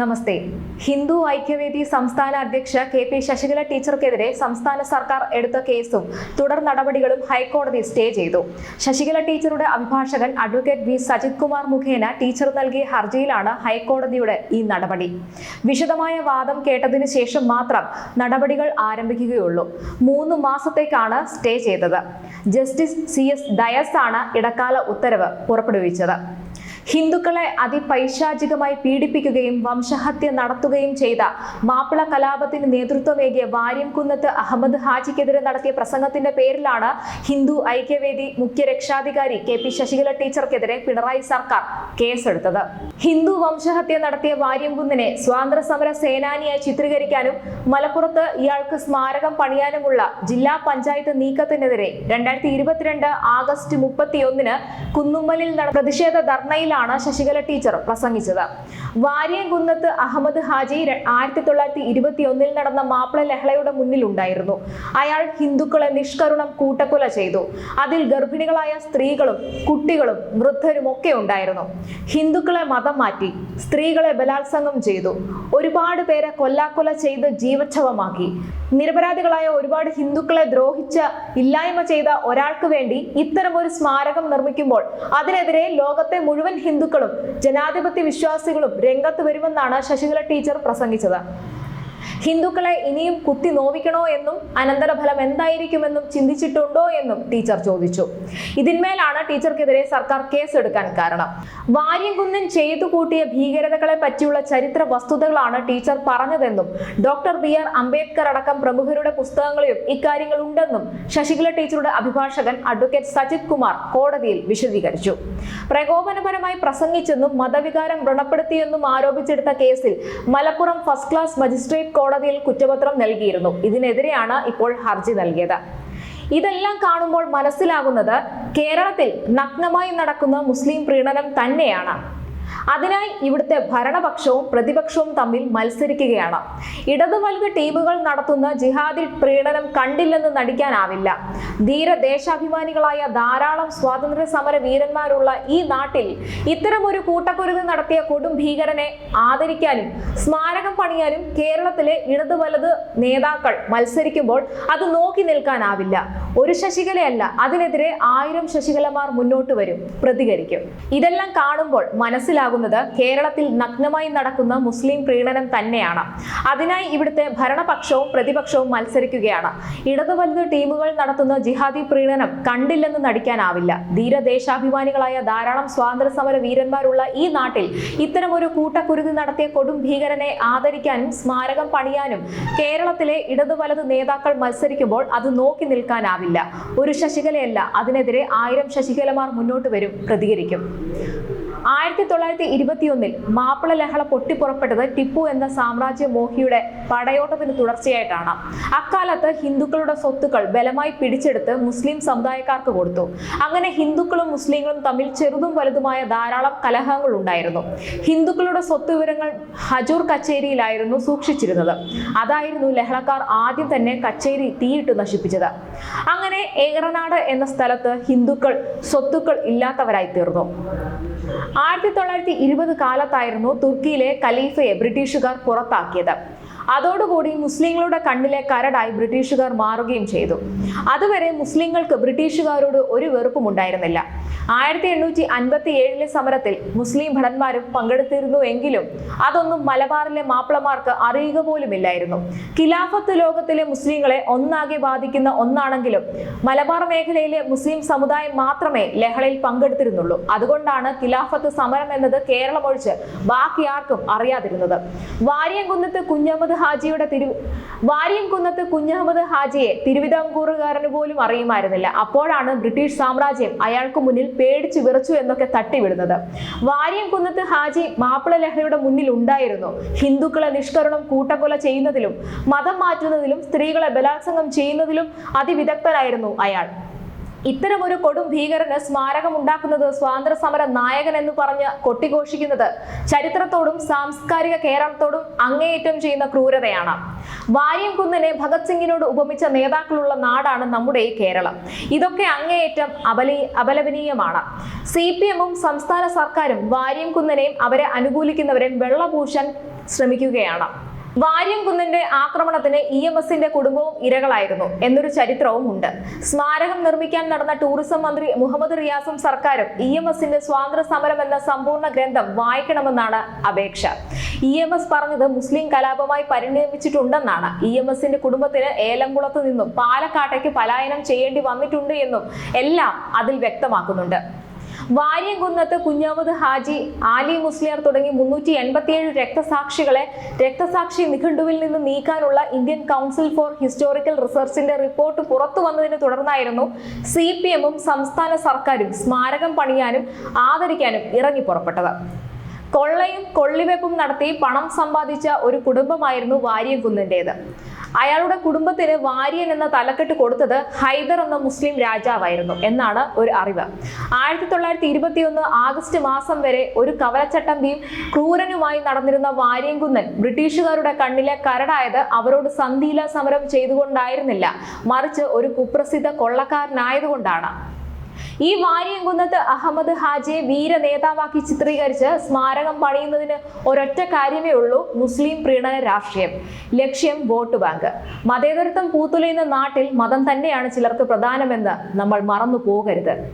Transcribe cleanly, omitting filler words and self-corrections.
നമസ്തേ. ഹിന്ദു ഐക്യവേദി സംസ്ഥാന അധ്യക്ഷ KP ശശികല ടീച്ചർക്കെതിരെ സംസ്ഥാന സർക്കാർ എടുത്ത കേസും തുടർ നടപടികളും ഹൈക്കോടതി സ്റ്റേ ചെയ്തു. ശശികല ടീച്ചറുടെ അഭിഭാഷകൻ അഡ്വക്കേറ്റ് V. സജിത് കുമാർ മുഖേന ടീച്ചർ നൽകിയ ഹർജിയിലാണ് ഹൈക്കോടതിയുടെ ഈ നടപടി. വിശദമായ വാദം കേട്ടതിനു ശേഷം മാത്രം നടപടികൾ ആരംഭിക്കുകയുള്ളൂ. 3 മാസത്തേക്കാണ് സ്റ്റേ ചെയ്തത്. ജസ്റ്റിസ് CS ഡയസ് ആണ് ഇടക്കാല ഉത്തരവ് പുറപ്പെടുവിച്ചത്. ഹിന്ദുക്കളെ അതിപൈശാചികമായി പീഡിപ്പിക്കുകയും വംശഹത്യ നടത്തുകയും ചെയ്ത മാപ്പിള കലാപത്തിന് നേതൃത്വമേകിയ വാര്യംകുന്നത്ത് അഹമ്മദ് ഹാജിക്കെതിരെ നടത്തിയ പ്രസംഗത്തിന്റെ പേരിലാണ് ഹിന്ദു ഐക്യവേദി മുഖ്യ രക്ഷാധികാരി KP ശശികല ടീച്ചർക്കെതിരെ പിണറായി സർക്കാർ കേസെടുത്തത്. ഹിന്ദു വംശഹത്യ നടത്തിയ വാര്യംകുന്നിനെ സ്വാതന്ത്ര്യ സമര സേനാനിയായി ചിത്രീകരിക്കാനും മലപ്പുറത്ത് ഇയാൾക്ക് സ്മാരകം പണിയാനുമുള്ള ജില്ലാ പഞ്ചായത്ത് നീക്കത്തിനെതിരെ 2022 ആഗസ്റ്റ് 31 കുന്നുമ്മലിൽ നടന്ന പ്രതിഷേധ ധർണയിൽ ശശികല ടീച്ചർ പ്രസംഗിച്ചത്. വാര്യംകുന്നത്ത് അഹമ്മദ് ഹാജി 1921 നടന്ന മാപ്പിള ലഹളയുടെ മുന്നിലുണ്ടായിരുന്നു. അയാൾ ഹിന്ദുക്കളെ നിഷ്കരുണം കൂട്ടക്കൊല ചെയ്തു. അതിൽ ഗർഭിണികളായ സ്ത്രീകളും കുട്ടികളും വൃദ്ധരും ഒക്കെ ഉണ്ടായിരുന്നു. ഹിന്ദുക്കളെ മതം മാറ്റി, സ്ത്രീകളെ ബലാത്സംഗം ചെയ്തു, ഒരുപാട് പേരെ കൊല്ലാക്കൊല ചെയ്ത് ജീവച്ഛവമാക്കി. നിരപരാധികളായ ഒരുപാട് ഹിന്ദുക്കളെ ദ്രോഹിച്ച ഇല്ലായ്മ ചെയ്ത ഒരാൾക്ക് വേണ്ടി ഇത്തരമൊരു സ്മാരകം നിർമ്മിക്കുമ്പോൾ അതിനെതിരെ ലോകത്തെ മുഴുവൻ ഹിന്ദുക്കളും ജനാധിപത്യ വിശ്വാസികളും രംഗത്ത് വരുമെന്നാണ് ശശികല ടീച്ചർ പ്രസംഗിച്ചത്. ഹിന്ദുക്കളെ ഇനിയും കുത്തി നോവിക്കണോ എന്നും അനന്തരഫലം എന്തായിരിക്കുമെന്നും ചിന്തിച്ചിട്ടുണ്ടോ എന്നും ടീച്ചർ ചോദിച്ചു. ഇതിന്മേലാണ് ടീച്ചർക്കെതിരെ സർക്കാർ കേസെടുക്കാൻ കാരണം. വാര്യംകുന്നൻ ചെയ്തു കൂട്ടിയ ഭീകരതകളെ പറ്റിയുള്ള ചരിത്ര വസ്തുതകളാണ് ടീച്ചർ പറഞ്ഞതെന്നും ഡോക്ടർ BR അംബേദ്കർ അടക്കം പ്രമുഖരുടെ പുസ്തകങ്ങളിലും ഇക്കാര്യങ്ങൾ ഉണ്ടെന്നും ശശികല ടീച്ചറുടെ അഭിഭാഷകൻ അഡ്വക്കേറ്റ് സജിത് കുമാർ കോടതിയിൽ വിശദീകരിച്ചു. പ്രകോപനപരമായി പ്രസംഗിച്ചെന്നും മതവികാരം വ്രണപ്പെടുത്തിയെന്നും ആരോപിച്ചെടുത്ത കേസിൽ മലപ്പുറം ഫസ്റ്റ് ക്ലാസ് മജിസ്ട്രേറ്റ് കോടതിയിൽ കുറ്റപത്രം നൽകിയിരുന്നു. ഇതിനെതിരെയാണ് ഇപ്പോൾ ഹർജി നൽകിയത്. ഇതെല്ലാം കാണുമ്പോൾ മനസ്സിലാകുന്നത് കേരളത്തിൽ നഗ്നമായി നടക്കുന്ന മുസ്ലിം പ്രീണനം തന്നെയാണ്. അതിനായി ഇവിടുത്തെ ഭരണപക്ഷവും പ്രതിപക്ഷവും തമ്മിൽ മത്സരിക്കുകയാണ്. ഇടതു വലത് ടീമുകൾ നടത്തുന്ന ജിഹാദി പ്രീണനം കണ്ടില്ലെന്ന് നടിക്കാനാവില്ല. ധീരദേശാഭിമാനികളായ ധാരാളം സ്വാതന്ത്ര്യ സമര വീരന്മാരുള്ള ഈ നാട്ടിൽ ഇത്തരമൊരു കൂട്ടക്കുരുതി നടത്തിയ കൊടും ഭീകരനെ ആദരിക്കാനും സ്മാരകം പണിയാനും കേരളത്തിലെ ഇടതു വലത് നേതാക്കൾ മത്സരിക്കുമ്പോൾ അത് നോക്കി നിൽക്കാനാവില്ല. ഒരു ശശികലയല്ല, അതിനെതിരെ 1000 ശശികലമാർ മുന്നോട്ട് വരും, പ്രതികരിക്കും. ഇതെല്ലാം കാണുമ്പോൾ മനസ്സിലാകുന്നത് കേരളത്തിൽ നഗ്നമായി നടക്കുന്ന മുസ്ലിം പ്രീണനം തന്നെയാണ്. അതിനായി ഇവിടുത്തെ ഭരണപക്ഷവും പ്രതിപക്ഷവും മത്സരിക്കുകയാണ്. ഇടതു വലത് ടീമുകൾ നടത്തുന്ന ജിഹാദി പ്രീണനം കണ്ടില്ലെന്ന് നടിക്കാനാവില്ല. ധീരദേശാഭിമാനികളായ ധാരാളം സ്വാതന്ത്ര്യ സമര വീരന്മാരുള്ള ഈ നാട്ടിൽ ഇത്തരമൊരു കൂട്ടക്കുരുതി നടത്തിയ കൊടും ഭീകരനെ ആദരിക്കാനും സ്മാരകം പണിയാനും കേരളത്തിലെ ഇടതു വലത് നേതാക്കൾ മത്സരിക്കുമ്പോൾ അത് നോക്കി നിൽക്കാനാവില്ല. ഒരു ശശികലയല്ല, അതിനെതിരെ 1000 ശശികലമാർ മുന്നോട്ട് വരും, പ്രതികരിക്കും. 1921 മാപ്പിള ലഹള പൊട്ടിപ്പുറപ്പെട്ടത് ടിപ്പു എന്ന സാമ്രാജ്യ മോഹിയുടെ പടയോട്ടത്തിന് തുടർച്ചയായിട്ടാണ്. അക്കാലത്ത് ഹിന്ദുക്കളുടെ സ്വത്തുക്കൾ ബലമായി പിടിച്ചെടുത്ത് മുസ്ലിം സമുദായക്കാർക്ക് കൊടുത്തു. അങ്ങനെ ഹിന്ദുക്കളും മുസ്ലിങ്ങളും തമ്മിൽ ചെറുതും വലുതുമായ ധാരാളം കലഹങ്ങൾ ഉണ്ടായിരുന്നു. ഹിന്ദുക്കളുടെ സ്വത്ത് വിവരങ്ങൾ ഹജൂർ കച്ചേരിയിലായിരുന്നു സൂക്ഷിച്ചിരുന്നത്. അതായിരുന്നു ലഹളക്കാർ ആദ്യം തന്നെ കച്ചേരി തീയിട്ട് നശിപ്പിച്ചത്. അങ്ങനെ ഏറനാട് എന്ന സ്ഥലത്ത് ഹിന്ദുക്കൾ സ്വത്തുക്കൾ ഇല്ലാത്തവരായി തീർന്നു. 1920 കാലത്തായിരുന്നു തുർക്കിയിലെ ഖലീഫയെ ബ്രിട്ടീഷുകാർ പുറത്താക്കിയത്. അതോടുകൂടി മുസ്ലിങ്ങളുടെ കണ്ണിലെ കരടായി ബ്രിട്ടീഷുകാർ മാറുകയും ചെയ്തു. അതുവരെ മുസ്ലിങ്ങൾക്ക് ബ്രിട്ടീഷുകാരോട് ഒരു വെറുപ്പും ഉണ്ടായിരുന്നില്ല. 1857 സമരത്തിൽ മുസ്ലിം ഭടന്മാരും പങ്കെടുത്തിരുന്നു എങ്കിലും അതൊന്നും മലബാറിലെ മാപ്പിളമാർക്ക് അറിയുക പോലുമില്ലായിരുന്നു. ഖിലാഫത്ത് ലോകത്തിലെ മുസ്ലിങ്ങളെ ഒന്നാകെ ബാധിക്കുന്ന ഒന്നാണെങ്കിലും മലബാർ മേഖലയിലെ മുസ്ലിം സമുദായം മാത്രമേ ലഹളയിൽ പങ്കെടുത്തിരുന്നുള്ളൂ. അതുകൊണ്ടാണ് ഖിലാഫത്ത് സമരം എന്നത് കേരളം ഒഴിച്ച് ബാക്കി ആർക്കും അറിയാതിരുന്നത്. വാര്യംകുന്നത്ത് കുഞ്ഞഹമ്മദ് ഹാജിയെ തിരുവിതാംകൂറുകാരന് പോലും അറിയുമായിരുന്നില്ല. അപ്പോഴാണ് ബ്രിട്ടീഷ് സാമ്രാജ്യം അയാൾക്ക് മുന്നിൽ പേടിച്ചു വിറച്ചു എന്നൊക്കെ തട്ടിവിടുന്നത്. വാര്യംകുന്നത്ത് ഹാജി മാപ്പിള ലഹളയുടെ മുന്നിൽ ഉണ്ടായിരുന്നു. ഹിന്ദുക്കളെ നിഷ്കരുണം കൂട്ടക്കൊല ചെയ്യുന്നതിലും മതം മാറ്റുന്നതിലും സ്ത്രീകളെ ബലാത്സംഗം ചെയ്യുന്നതിലും അതിവിദഗ്ധനായിരുന്നു അയാൾ. ഇത്തരമൊരു കൊടും ഭീകരന് സ്മാരകം ഉണ്ടാക്കുന്നത് സ്വാതന്ത്ര്യ സമര നായകൻ എന്ന് പറഞ്ഞ് കൊട്ടിഘോഷിക്കുന്നത് ചരിത്രത്തോടും സാംസ്കാരിക കേരളത്തോടും അങ്ങേയറ്റം ചെയ്യുന്ന ക്രൂരതയാണ്. വാര്യംകുന്നനെ ഭഗത് സിംഗിനോട് ഉപമിച്ച നേതാക്കളുള്ള നാടാണ് നമ്മുടെ ഈ കേരളം. ഇതൊക്കെ അങ്ങേയറ്റം അപലപനീയമാണ്. CPM-ഉം സംസ്ഥാന സർക്കാരും വാര്യംകുന്നനെയും അവരെ അനുകൂലിക്കുന്നവരെയും വെള്ളപൂശാൻ ശ്രമിക്കുകയാണ്. വാര്യംകുന്നന്റെ ആക്രമണത്തിന് EMSന്റെ കുടുംബവും ഇരകളായിരുന്നു എന്നൊരു ചരിത്രവും ഉണ്ട്. സ്മാരകം നിർമ്മിക്കാൻ നടന്ന ടൂറിസം മന്ത്രി മുഹമ്മദ് റിയാസും സർക്കാരും EMSന്റെ സ്വാതന്ത്ര്യ സമരം എന്ന സമ്പൂർണ്ണ ഗ്രന്ഥം വായിക്കണമെന്നാണ് അപേക്ഷ. EMS പറഞ്ഞത് മുസ്ലിം കലാപമായി പരിണമിച്ചിട്ടുണ്ടെന്നാണ്. EMSന്റെ കുടുംബത്തിന് ഏലംകുളത്ത് നിന്നും പാലക്കാട്ടേക്ക് പലായനം ചെയ്യേണ്ടി വന്നിട്ടുണ്ട് എന്നും എല്ലാം അതിൽ വ്യക്തമാക്കുന്നുണ്ട്. വാര്യംകുന്നത്ത് കുഞ്ഞാമത് ഹാജി, ആലി മുസ്ലിയാർ തുടങ്ങി 387 രക്തസാക്ഷികളെ രക്തസാക്ഷി നിഘണ്ടുവിൽ നിന്ന് നീക്കാനുള്ള ഇന്ത്യൻ കൗൺസിൽ ഫോർ ഹിസ്റ്റോറിക്കൽ റിസർച്ചിന്റെ റിപ്പോർട്ട് പുറത്തു വന്നതിനെ തുടർന്നായിരുന്നു CPM-ഉം സംസ്ഥാന സർക്കാരും സ്മാരകം പണിയാനും ആദരിക്കാനും ഇറങ്ങി പുറപ്പെട്ടത്. കൊള്ളയും കൊള്ളിവെപ്പും നടത്തി പണം സമ്പാദിച്ച ഒരു കുടുംബമായിരുന്നു വാര്യംകുന്നന്റേത്. അയാളുടെ കുടുംബത്തിന് വാര്യൻ എന്ന തലക്കെട്ട് കൊടുത്തത് ഹൈദർ എന്ന മുസ്ലിം രാജാവായിരുന്നു എന്നാണ് ഒരു അറിവ്. 1921 ആഗസ്റ്റ് മാസം വരെ ഒരു കവലച്ചട്ടമ്പിയും ക്രൂരനുമായി നടന്നിരുന്ന വാര്യംകുന്നൻ ബ്രിട്ടീഷുകാരുടെ കണ്ണിലെ കരടായത് അവരോട് സന്ധിയില്ലാ സമരം ചെയ്തുകൊണ്ടായിരുന്നില്ല, മറിച്ച് ഒരു കുപ്രസിദ്ധ കൊള്ളക്കാരനായതുകൊണ്ടാണ്. ഈ വാര്യംകുന്നത്ത് അഹമ്മദ് ഹാജിയെ വീര നേതാവാക്കി ചിത്രീകരിച്ച് സ്മാരകം പണിയുന്നതിന് ഒരൊറ്റ കാര്യമേ ഉള്ളൂ: മുസ്ലിം പ്രീണന രാഷ്ട്രീയം. ലക്ഷ്യം വോട്ട് ബാങ്ക്. മതേതരത്വം പൂത്തുലയുന്ന നാട്ടിൽ മതം തന്നെയാണ് ചിലർക്ക് പ്രധാനമെന്ന് നമ്മൾ മറന്നു പോകരുത്.